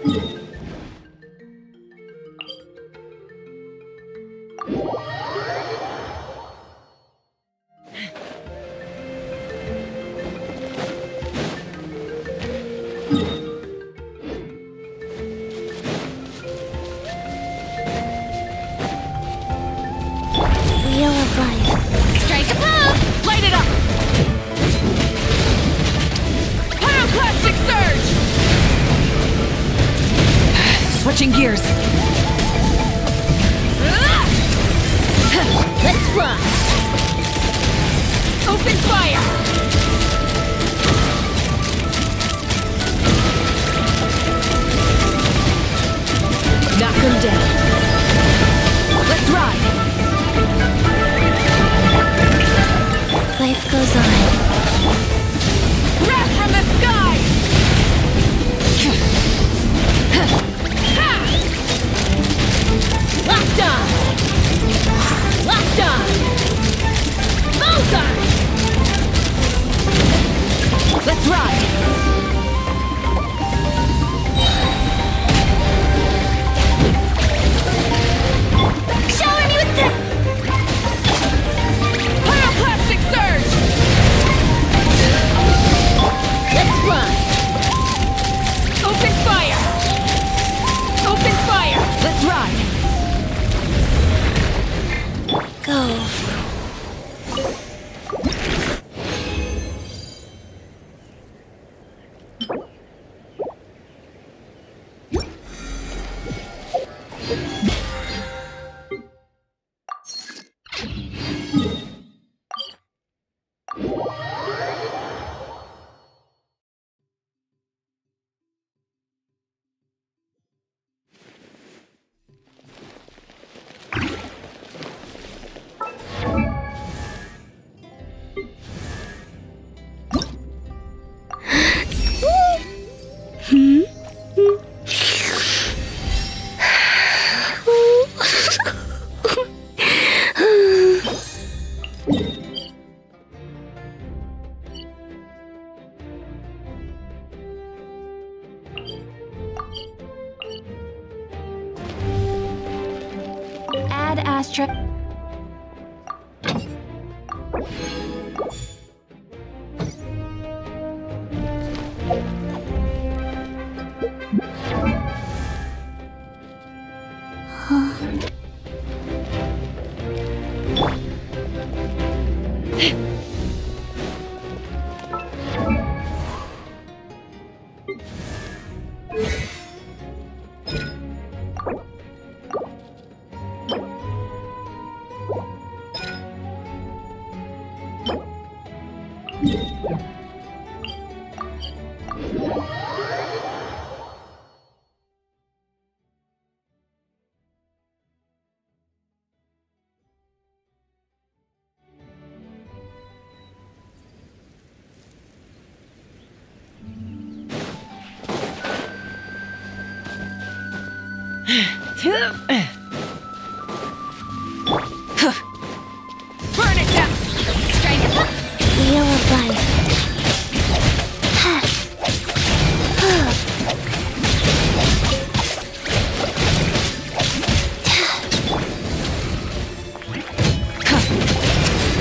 Wheel of life. Strike a pose! Light it up! Pyroclastic surge! Switching gears. Let's run! Open fire! Knock them down. Let's ride! Life goes on. Wrath from the sky! Locked on! Locked on! Bullseye! Let's ride! Shower me with the... Pyroclastic surge! Let's run! Open fire! Open fire! Let's ride! Go. Add asterisk. Burn it down! Strike it up! Wheel of life.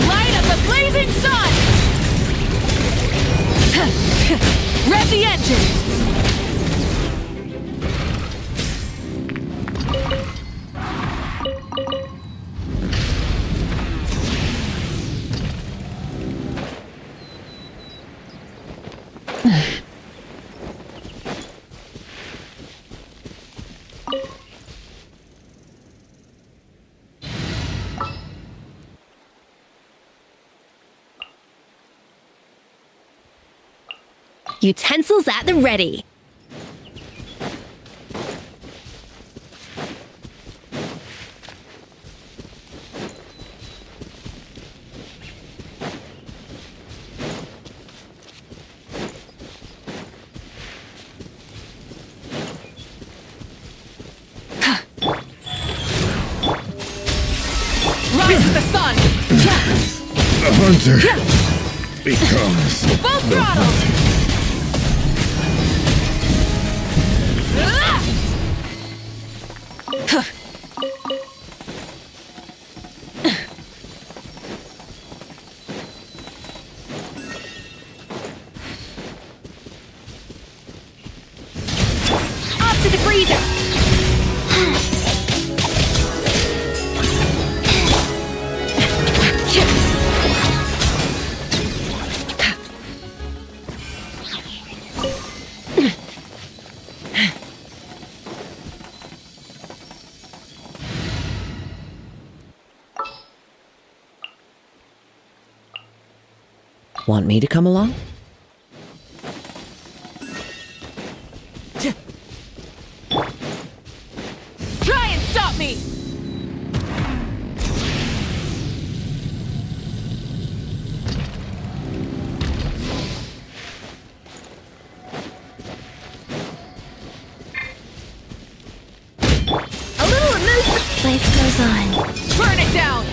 Light up the blazing sun! Rev the engines! Utensils at the ready. Rise to the sun! The hunter becomes Full the throttle! hunted. Ah! freezer! Want me to come along? Try and stop me! A little emotion. Life goes on. Burn it down!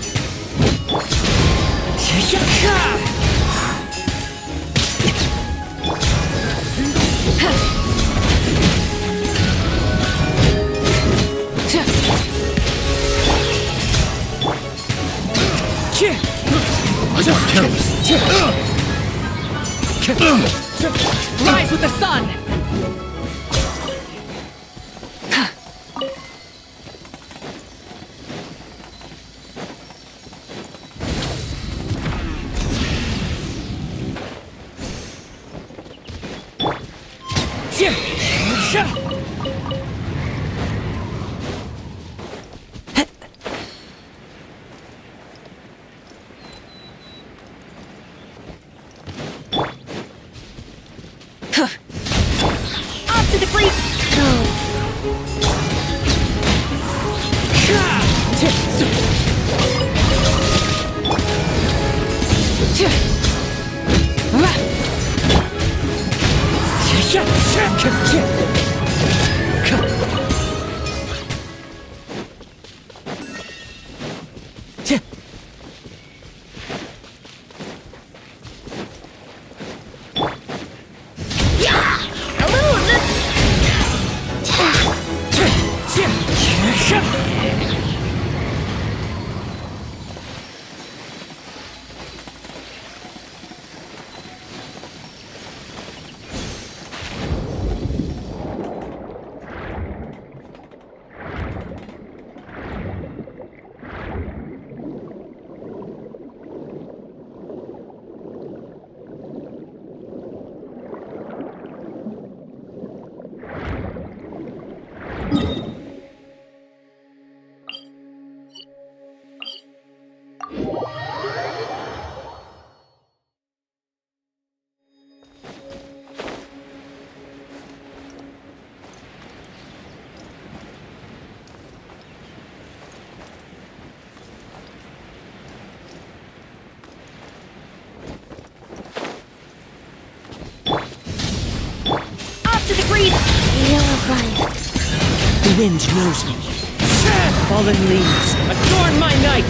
Rise with the sun! Off to the freeze. Go. A little The wind knows me. Fallen leaves, adorn my night!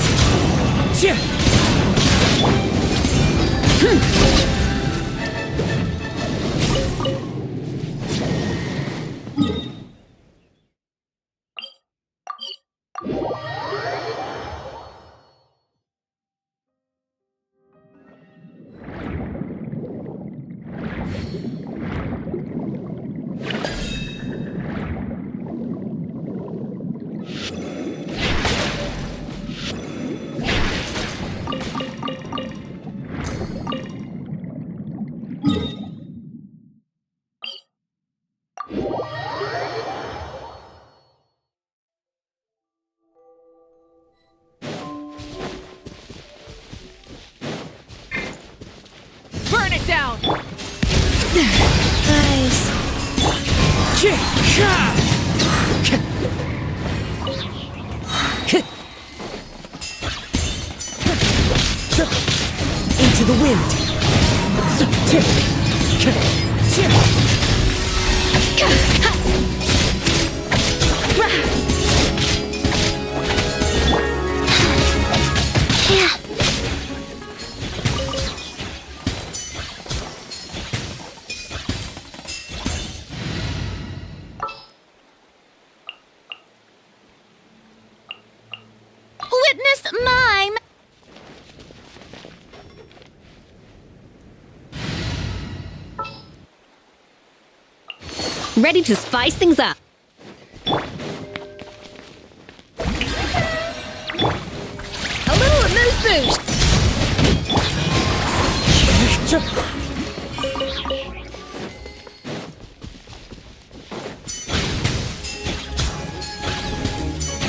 Burn it down! Nice. Into the wind! Yeah. Witness mime. Ready to spice things up. boost!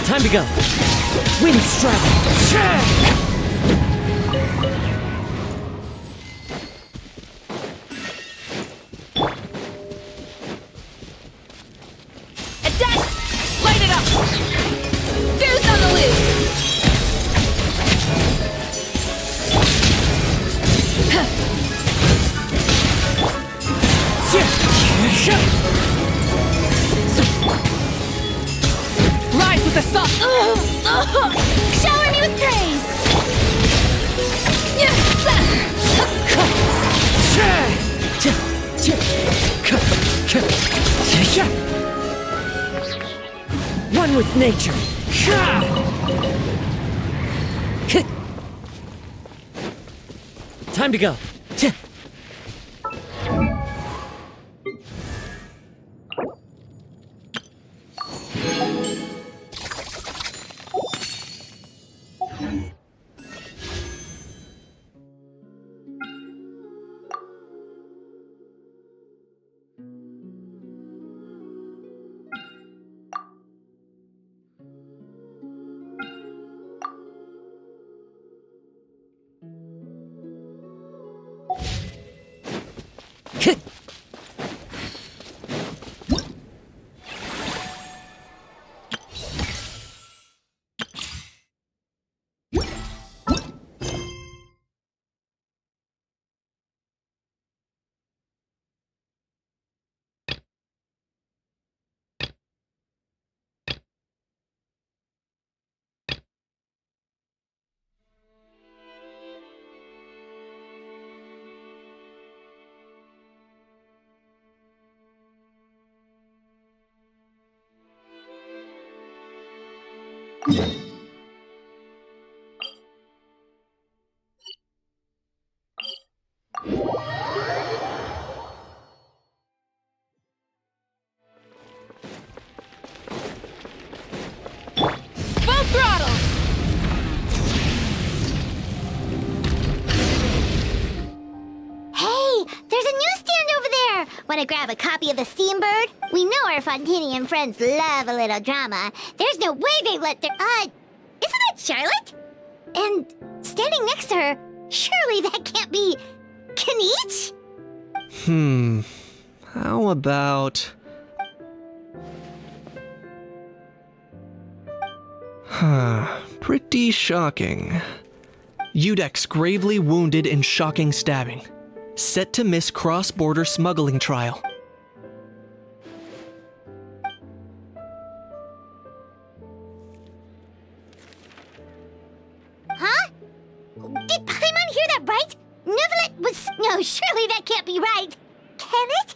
Time to go. Wind strike. Attack! Light it up! Goose on the loose! Rise with the sun! Shower me with praise! One with nature. Time to go. Full throttle! Hey, there's a newsstand over there! Wanna grab a copy of the Steambird? We know our Fontanian friends love a little drama. There's no way they let their... isn't that Charlotte? And standing next to her, surely that can't be... Kaniche? How about... Pretty shocking. Udex gravely wounded in shocking stabbing. Set to miss cross-border smuggling trial. Huh? Did Paimon hear that right? Nevelet was... No, surely that can't be right. Can it?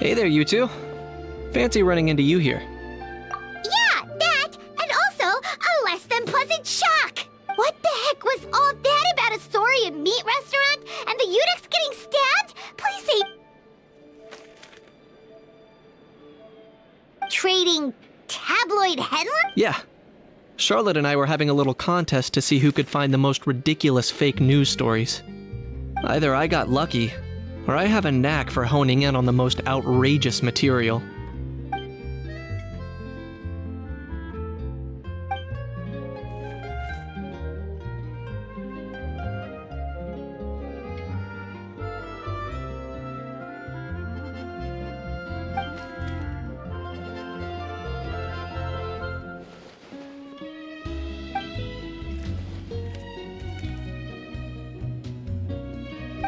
Hey there, you two. Fancy running into you here. Yeah, that, and also a less than pleasant shock. What the heck was all that about a Sori meat restaurant and the Udex getting stabbed? Please say... Trading tabloid headlines? Yeah. Charlotte and I were having a little contest to see who could find the most ridiculous fake news stories. Either I got lucky, or I have a knack for honing in on the most outrageous material.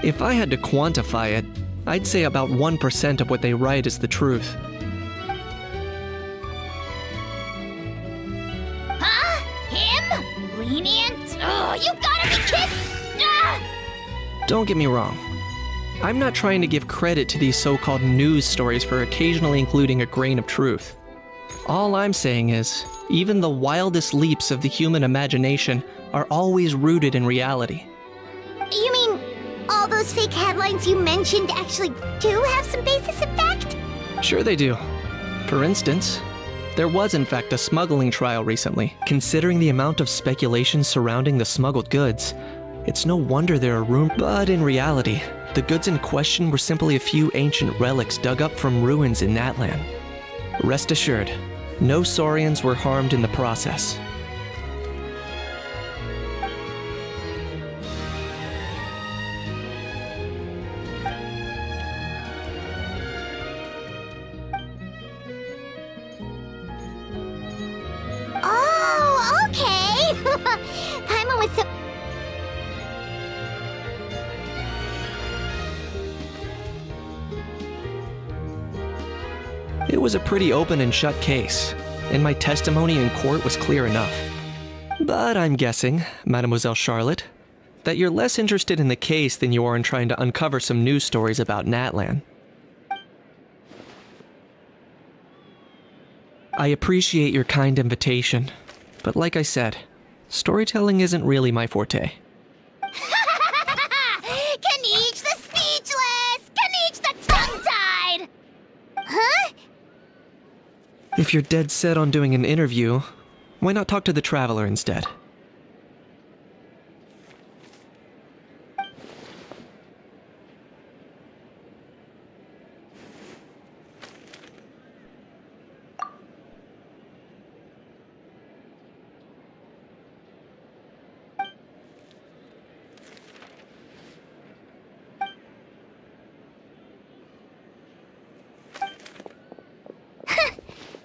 If I had to quantify it, I'd say about 1% of what they write is the truth. Huh? Him? Lenient? Oh, you gotta be kidding! Ah! Don't get me wrong. I'm not trying to give credit to these so-called news stories for occasionally including a grain of truth. All I'm saying is, even the wildest leaps of the human imagination are always rooted in reality. You mean all those fake headlines you mentioned actually do have some basis in fact? Sure they do. For instance, there was in fact a smuggling trial recently. Considering the amount of speculation surrounding the smuggled goods, it's no wonder there are rumors. But in reality, the goods in question were simply a few ancient relics dug up from ruins in Natlan. Rest assured, no Saurians were harmed in the process. Oh, okay! Paimon was so... It was a pretty open and shut case, and my testimony in court was clear enough. But I'm guessing, Mademoiselle Charlotte, that you're less interested in the case than you are in trying to uncover some news stories about Natlan. I appreciate your kind invitation, but like I said, storytelling isn't really my forte. Kaniche the speechless! Kaniche the tongue-tied! Huh? If you're dead set on doing an interview, why not talk to the Traveler instead?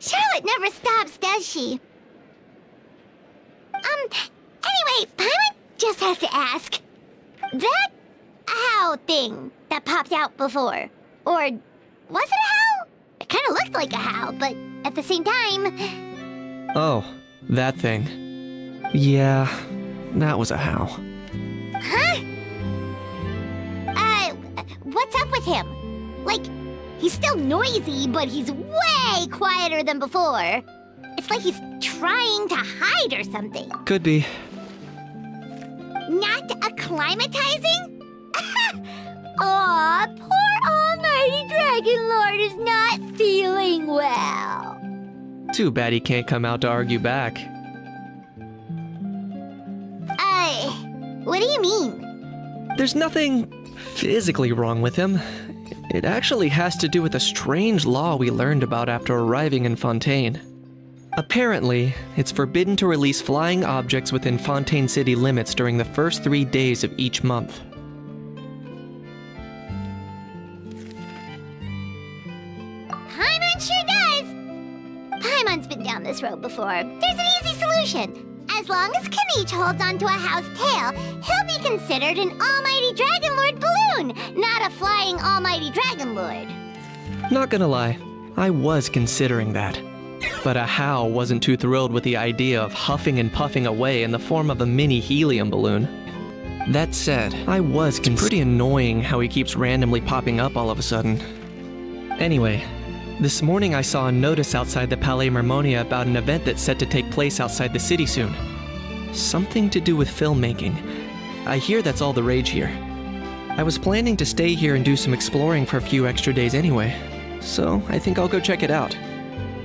Charlotte never stops, does she? Anyway, Paimon just has to ask. That how thing that popped out before, or was it a how? It kind of looked like a how, but at the same time... Oh, that thing. Yeah, that was a how. Huh? What's up with him? Like, he's still noisy, but he's way quieter than before. It's like he's trying to hide or something. Could be. Not acclimatizing? Aw, poor Almighty Dragon Lord is not feeling well. Too bad he can't come out to argue back. What do you mean? There's nothing physically wrong with him. It actually has to do with a strange law we learned about after arriving in Fontaine. Apparently, it's forbidden to release flying objects within Fontaine City limits during the first 3 days of each month. Paimon sure does! Paimon's been down this road before. There's an easy solution. As long as Kaniche holds onto a house tail, he'll be considered an Almighty Dragon Lord balloon, not a flying Almighty Dragon Lord. Not gonna lie, I was considering that. But Ahau wasn't too thrilled with the idea of huffing and puffing away in the form of a mini helium balloon. That said, I was pretty annoying how he keeps randomly popping up all of a sudden. Anyway, this morning I saw a notice outside the Palais Mermonia about an event that's set to take place outside the city soon. Something to do with filmmaking. I hear that's all the rage here. I was planning to stay here and do some exploring for a few extra days anyway, so I think I'll go check it out.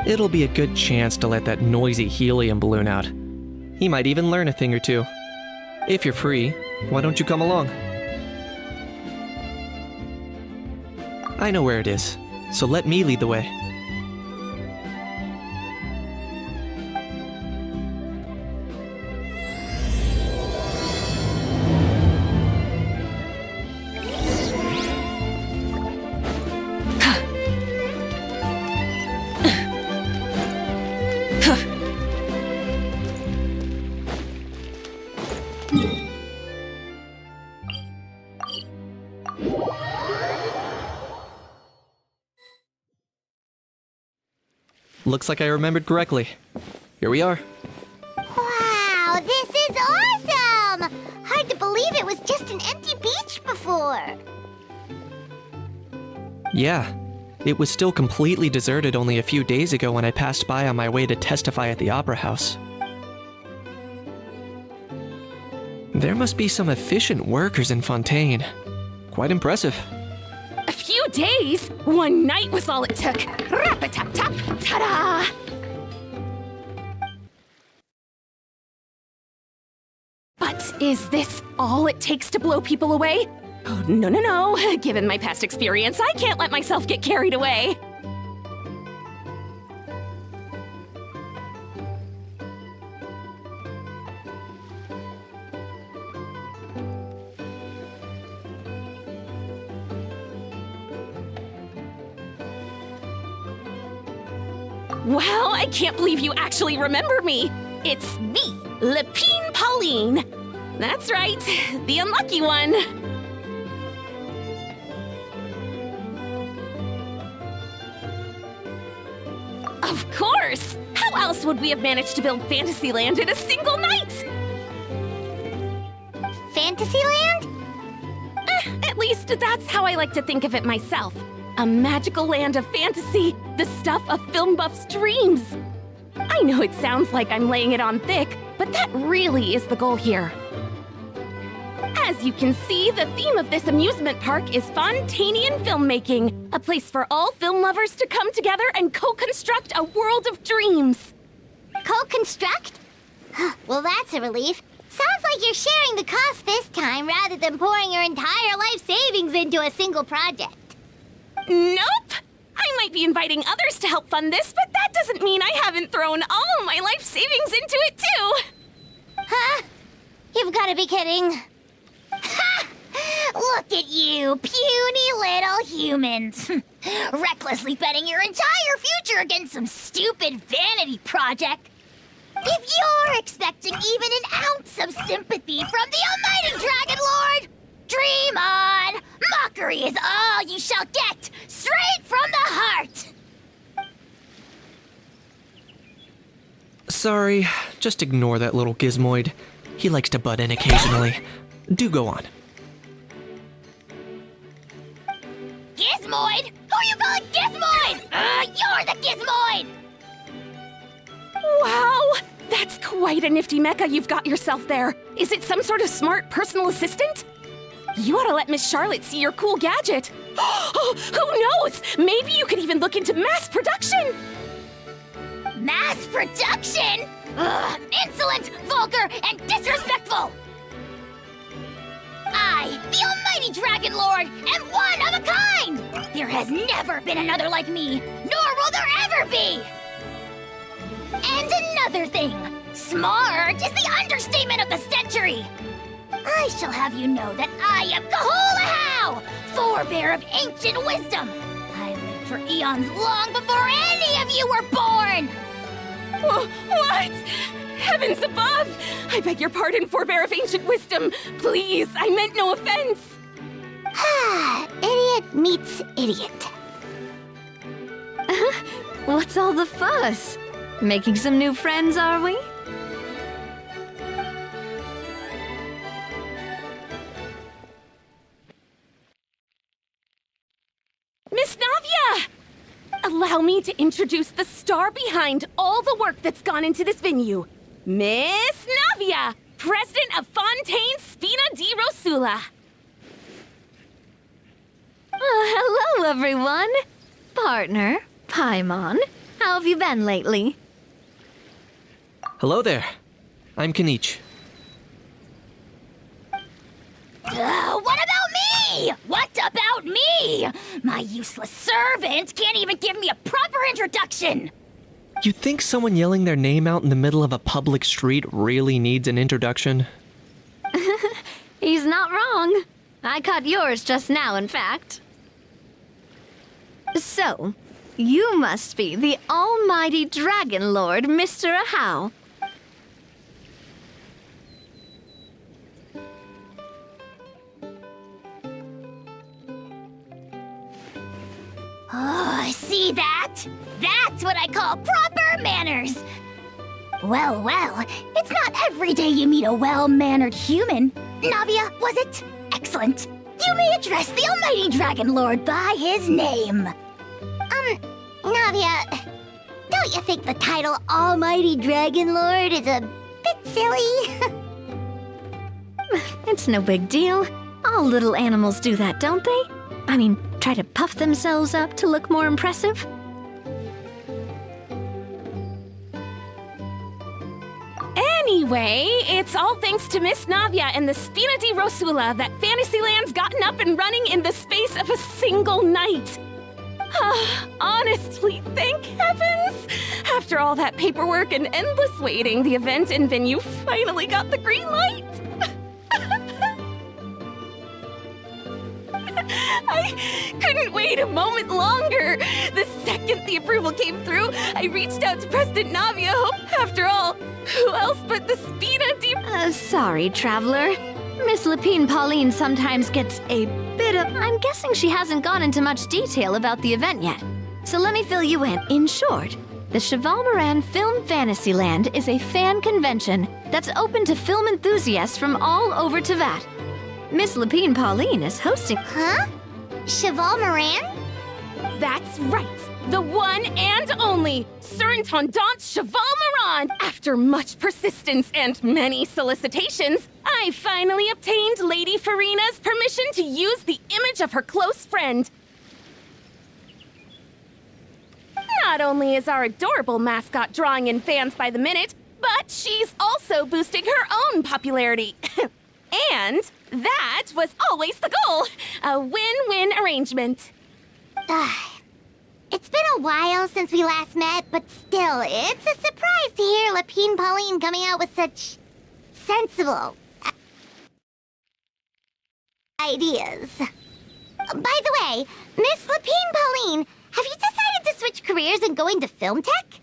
It'll be a good chance to let that noisy helium balloon out. He might even learn a thing or two. If you're free, why don't you come along? I know where it is, so let me lead the way. Looks like I remembered correctly. Here we are. Wow, this is awesome! Hard to believe it was just an empty beach before. Yeah. It was still completely deserted only a few days ago when I passed by on my way to testify at the Opera House. There must be some efficient workers in Fontaine. Quite impressive. A few days? One night was all it took. Rap-a-tap-tap, ta-da! But is this all it takes to blow people away? Oh, no, no, no. Given my past experience, I can't let myself get carried away. Wow, I can't believe you actually remember me. It's me, Lepine Pauline. That's right, the unlucky one. Of course! How else would we have managed to build Fantasyland in a single night? Fantasyland? At least that's how I like to think of it myself. A magical land of fantasy, the stuff of film buffs' dreams. I know it sounds like I'm laying it on thick, but that really is the goal here. As you can see, the theme of this amusement park is Fontainian filmmaking, a place for all film lovers to come together and co-construct a world of dreams. Co-construct? Well, that's a relief. Sounds like you're sharing the cost this time rather than pouring your entire life savings into a single project. Nope! I might be inviting others to help fund this, but that doesn't mean I haven't thrown all my life savings into it too! Huh? You've got to be kidding. Ha! Look at you, puny little humans. Recklessly betting your entire future against some stupid vanity project. If you're expecting even an ounce of sympathy from the almighty Dragon Lord, dream on! Mockery is all you shall get, straight from the heart! Sorry, just ignore that little gizmoid. He likes to butt in occasionally. Do go on. Gizmoid? Who you calling Gizmoid? You're the Gizmoid! Wow! That's quite a nifty mecha you've got yourself there. Is it some sort of smart personal assistant? You ought to let Miss Charlotte see your cool gadget. Oh, who knows? Maybe you could even look into mass production. Mass production? Ugh, insolent, vulgar, and disrespectful! I, the almighty Dragon Lord, am one of a kind! There has never been another like me, nor will there ever be! And another thing, smart is the understatement of the century! I shall have you know that I am Kahulahau, forebear of ancient wisdom! I lived for eons long before any of you were born! What? Heavens above! I beg your pardon, forebear of ancient wisdom. Please, I meant no offense. Idiot meets idiot. What's all the fuss? Making some new friends, are we? Miss Navia! Allow me to introduce the star behind all the work that's gone into this venue. Miss Navia, president of Fontaine Spina di Rosula. Hello, everyone. Partner, Paimon, how have you been lately? Hello there. I'm Kanich. What about me? What about me? My useless servant can't even give me a proper introduction. You think someone yelling their name out in the middle of a public street really needs an introduction? He's not wrong. I caught yours just now, in fact. So, you must be the almighty Dragon Lord, Mr. Ahau. Oh, see that? That's what I call proper manners. Well, it's not every day you meet a well-mannered human. Navia, was it? Excellent. You may address the Almighty Dragon Lord by his name. Navia, don't you think the title Almighty Dragon Lord is a bit silly? It's no big deal. All little animals do that, don't they? I mean, try to puff themselves up to look more impressive. Anyway, it's all thanks to Miss Navia and the Spina di Rosula that Fantasyland's gotten up and running in the space of a single night. Honestly, thank heavens! After all that paperwork and endless waiting, the event and venue finally got the green light. I couldn't wait a moment longer. The second the approval came through, I reached out to President Navia. After all, who else but the Spina di... Sorry, Traveler. Miss Lapine Pauline sometimes gets a bit of... I'm guessing she hasn't gone into much detail about the event yet. So let me fill you in. In short, the Cheval Moran Film Fantasyland is a fan convention that's open to film enthusiasts from all over Teyvat. Miss Lapine Pauline is hosting... Huh? Cheval Moran? That's right. The one and only Surintendant Cheval Moran. After much persistence and many solicitations, I finally obtained Lady Farina's permission to use the image of her close friend. Not only is our adorable mascot drawing in fans by the minute, but she's also boosting her own popularity. And that was always the goal. A win-win arrangement. It's been a while since we last met, but still, it's a surprise to hear Lapine Pauline coming out with such sensible ideas. By the way, Miss Lapine Pauline, have you decided to switch careers and go into film tech?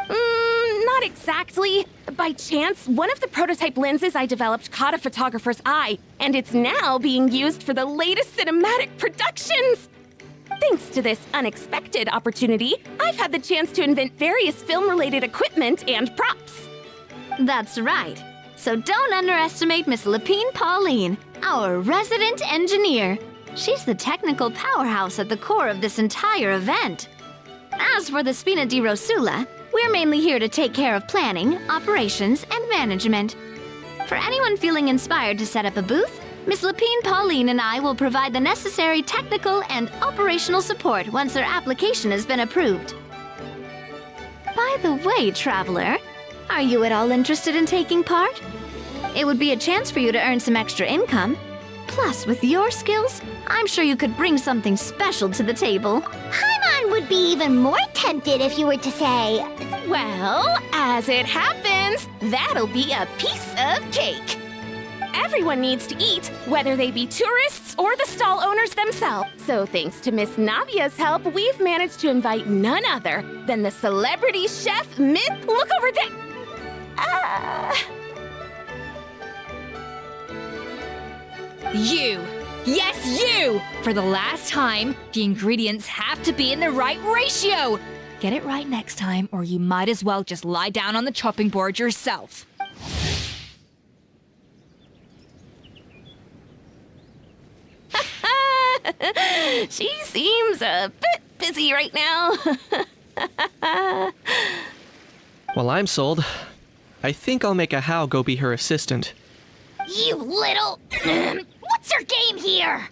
Not exactly. By chance, one of the prototype lenses I developed caught a photographer's eye, and it's now being used for the latest cinematic productions. Thanks to this unexpected opportunity, I've had the chance to invent various film-related equipment and props. That's right. So don't underestimate Miss Lapine Pauline, our resident engineer. She's the technical powerhouse at the core of this entire event. As for the Spina di Rosula, we're mainly here to take care of planning, operations, and management. For anyone feeling inspired to set up a booth, Miss Lapine Pauline and I will provide the necessary technical and operational support once their application has been approved. By the way, Traveler, are you at all interested in taking part? It would be a chance for you to earn some extra income. Plus, with your skills, I'm sure you could bring something special to the table. Paimon would be even more tempted if you were to say, Well, as it happens, that'll be a piece of cake. Everyone needs to eat, whether they be tourists or the stall owners themselves. So thanks to Miss Navia's help, we've managed to invite none other than the celebrity chef Look over there! You! Yes, you! For the last time, the ingredients have to be in the right ratio! Get it right next time, or you might as well just lie down on the chopping board yourself. She seems a bit busy right now. Well, I'm sold. I think I'll make a How go be her assistant. you little... What's your game here?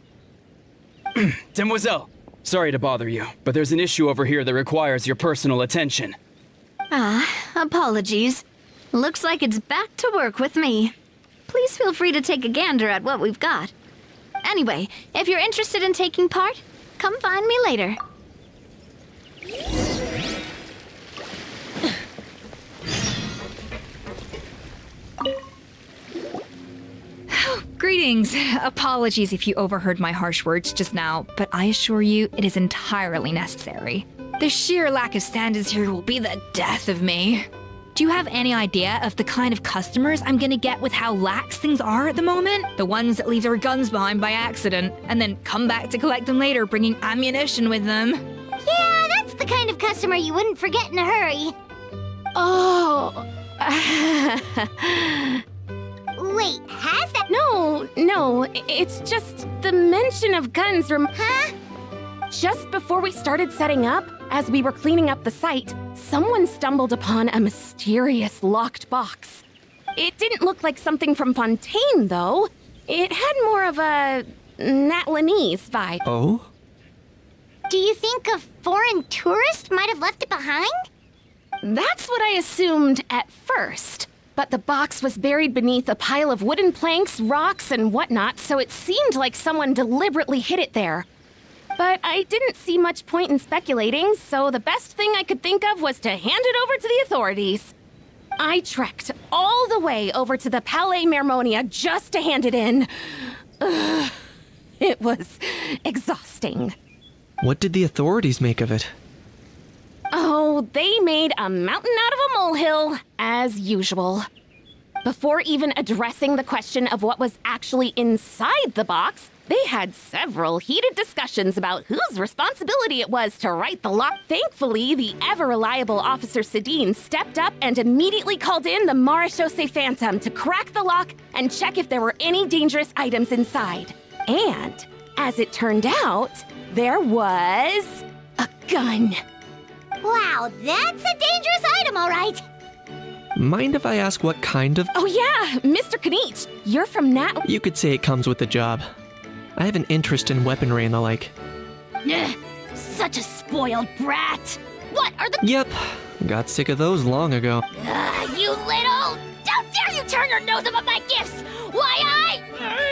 Demoiselle, sorry to bother you, but there's an issue over here that requires your personal attention. Apologies. Looks like it's back to work with me. Please feel free to take a gander at what we've got. Anyway, if you're interested in taking part, come find me later. Greetings. Apologies if you overheard my harsh words just now, but I assure you it is entirely necessary. The sheer lack of standards here will be the death of me. Do you have any idea of the kind of customers I'm gonna get with how lax things are at the moment? The ones that leave their guns behind by accident and then come back to collect them later bringing ammunition with them. Yeah, that's the kind of customer you wouldn't forget in a hurry. Oh. Wait, has that... No, Oh, no, it's just the mention of guns Huh? Just before we started setting up, as we were cleaning up the site, someone stumbled upon a mysterious locked box. It didn't look like something from Fontaine, though. It had more of a Natlanese vibe. Oh? Do you think a foreign tourist might have left it behind? That's what I assumed at first. But the box was buried beneath a pile of wooden planks, rocks, and whatnot, so it seemed like someone deliberately hid it there. But I didn't see much point in speculating, so the best thing I could think of was to hand it over to the authorities. I trekked all the way over to the Palais Mermonia just to hand it in. Ugh, it was exhausting. What did the authorities make of it? Oh, they made a mountain out of a molehill, as usual. Before even addressing the question of what was actually inside the box, they had several heated discussions about whose responsibility it was to right the lock. Thankfully, the ever-reliable Officer Sedine stepped up and immediately called in the Marechaussee Phantom to crack the lock and check if there were any dangerous items inside. And, as it turned out, there was a gun. Wow, that's a dangerous item, all right. Mind if I ask what kind of... Oh yeah, Mr. Kanich, you're from Nat... You could say it comes with the job. I have an interest in weaponry and the like. Ugh, such a spoiled brat. What are the... Yep, got sick of those long ago. You little... How dare you turn your nose up at my gifts? Why,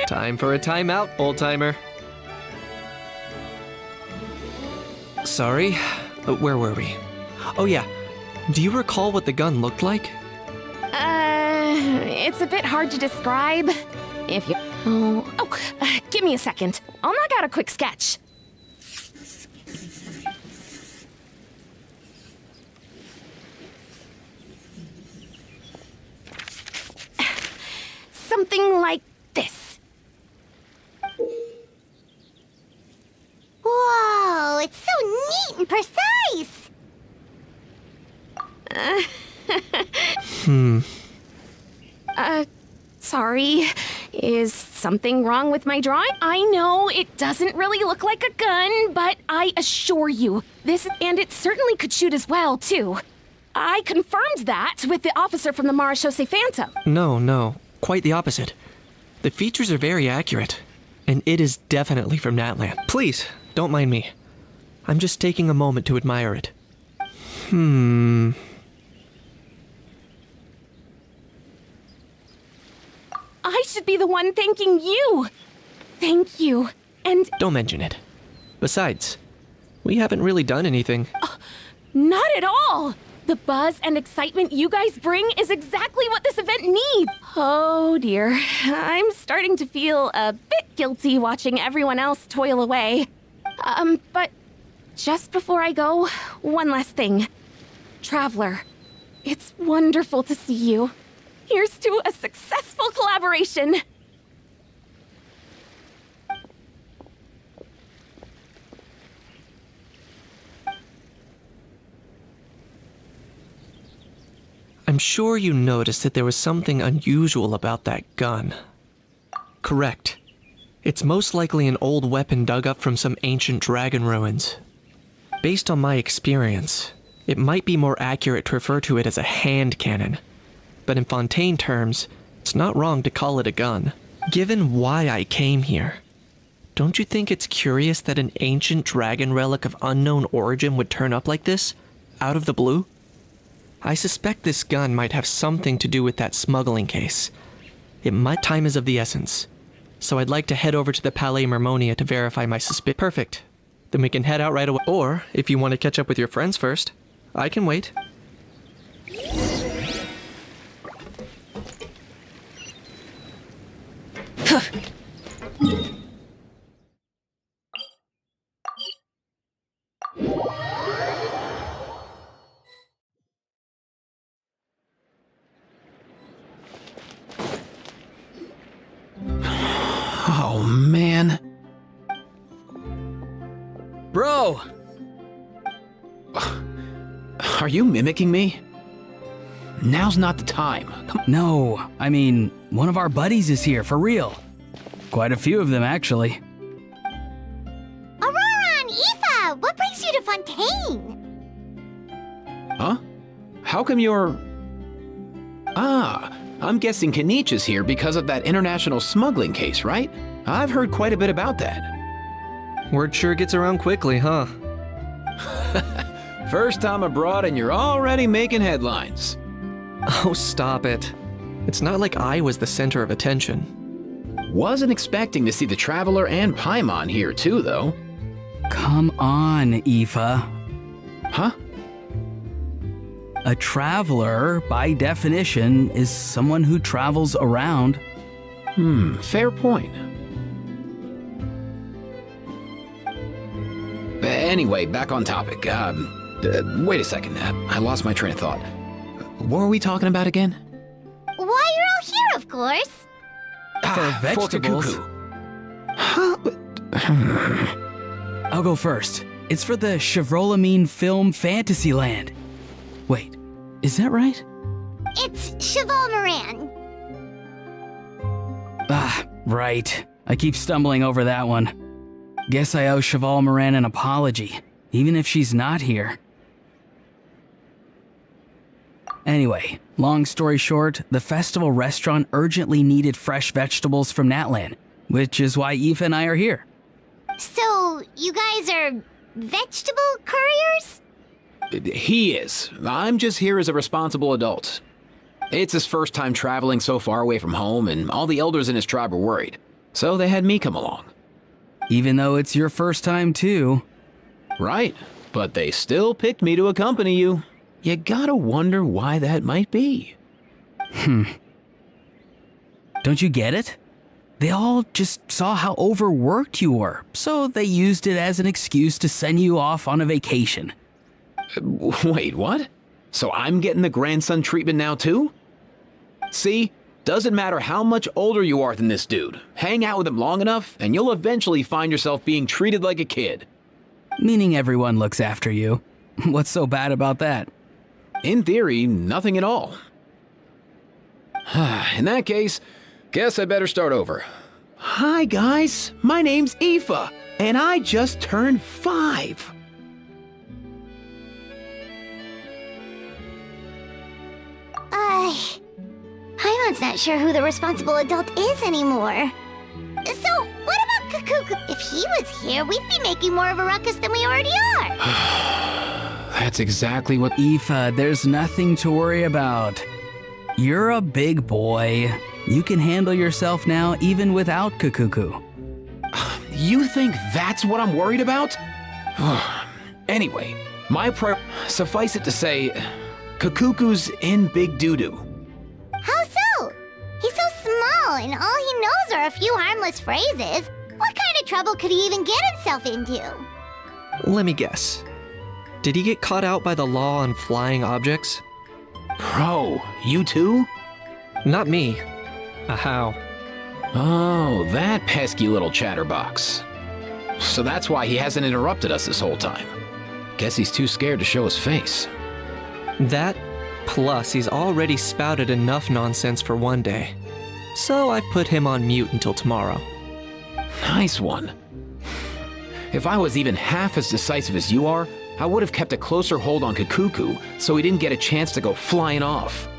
Time for a timeout, old-timer. Sorry, where were we? Oh yeah, do you recall what the gun looked like? It's a bit hard to describe. If you... give me a second. I'll knock out a quick sketch. Something like this. Whoa, it's so neat and precise. Sorry. Is something wrong with my drawing? I know it doesn't really look like a gun, but I assure you, and it certainly could shoot as well, too. I confirmed that with the officer from the Marechaussee Phantom. No, quite the opposite. The features are very accurate, and it is definitely from Natlan. Please, don't mind me. I'm just taking a moment to admire it. I should be the one thanking you. Thank you. And Don't mention it. Besides, we haven't really done anything. not at all. The buzz and excitement you guys bring is exactly what this event needs. Oh dear, I'm starting to feel a bit guilty watching everyone else toil away. But just before I go, one last thing. Traveler, it's wonderful to see you. Here's to a successful collaboration. I'm sure you noticed that there was something unusual about that gun. Correct. It's most likely an old weapon dug up from some ancient dragon ruins. Based on my experience, it might be more accurate to refer to it as a hand cannon. But in Fontaine terms, it's not wrong to call it a gun. Given why I came here, don't you think it's curious that an ancient dragon relic of unknown origin would turn up like this, out of the blue? I suspect this gun might have something to do with that smuggling case. Time is of the essence, so I'd like to head over to the Palais Mermonia to verify my suspicion. Perfect. Then we can head out right away. Or, if you want to catch up with your friends first, I can wait. Oh, man. Bro! Are you mimicking me? Now's not the time. No, I mean, one of our buddies is here, for real. Quite a few of them, actually. Aurora and Aoife, what brings you to Fontaine? Huh? How come you're... Ah, I'm guessing Kanich is here because of that international smuggling case, right? I've heard quite a bit about that. Word sure gets around quickly, huh? First time abroad and you're already making headlines. Oh, stop it. It's not like I was the center of attention. Wasn't expecting to see the Traveler and Paimon here too, though. Come on, Aoife. Huh? A traveler, by definition, is someone who travels around. Fair point. Anyway, back on topic. Wait a second. I lost my train of thought. What were we talking about again? Why, you're all here, of course. For vegetables. Huh? I'll go first. It's for the Chevrolamine Film Fantasyland. Wait, is that right? It's Cheval Moran. Ah, right. I keep stumbling over that one. Guess I owe Cheval Moran an apology, even if she's not here. Anyway, long story short, the festival restaurant urgently needed fresh vegetables from Natlan, which is why Aoife and I are here. So, you guys are vegetable couriers? He is. I'm just here as a responsible adult. It's his first time traveling so far away from home, and all the elders in his tribe were worried. So they had me come along. Even though it's your first time too. Right, but they still picked me to accompany you. You gotta wonder why that might be. Don't you get it? They all just saw how overworked you were, so they used it as an excuse to send you off on a vacation. Wait, what? So I'm getting the grandson treatment now too? See? Doesn't matter how much older you are than this dude. Hang out with him long enough, and you'll eventually find yourself being treated like a kid. Meaning everyone looks after you. What's so bad about that? In theory, nothing at all. In that case, guess I better start over. Hi guys, my name's Aoife, and I just turned 5. Paimon's not sure who the responsible adult is anymore. So, what about Kakuku? If he was here, we'd be making more of a ruckus than we already are. That's exactly what... Aoife, there's nothing to worry about. You're a big boy. You can handle yourself now even without Kakuku. You think that's what I'm worried about? Anyway, suffice it to say, Kakuku's in big doo-doo. How so? He's so small, and all he knows are a few harmless phrases. What kind of trouble could he even get himself into? Let me guess. Did he get caught out by the law on flying objects? Bro, you too? Not me. How? Oh, that pesky little chatterbox. So that's why he hasn't interrupted us this whole time. Guess he's too scared to show his face. That, plus he's already spouted enough nonsense for one day. So I put him on mute until tomorrow. Nice one. If I was even half as decisive as you are, I would have kept a closer hold on Kakuku so he didn't get a chance to go flying off.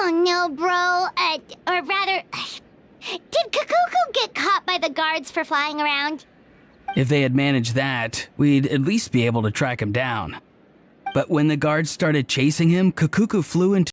Oh no, bro. Or rather, Did Kakuku get caught by the guards for flying around? If they had managed that, we'd at least be able to track him down. But when the guards started chasing him, Kakuku flew into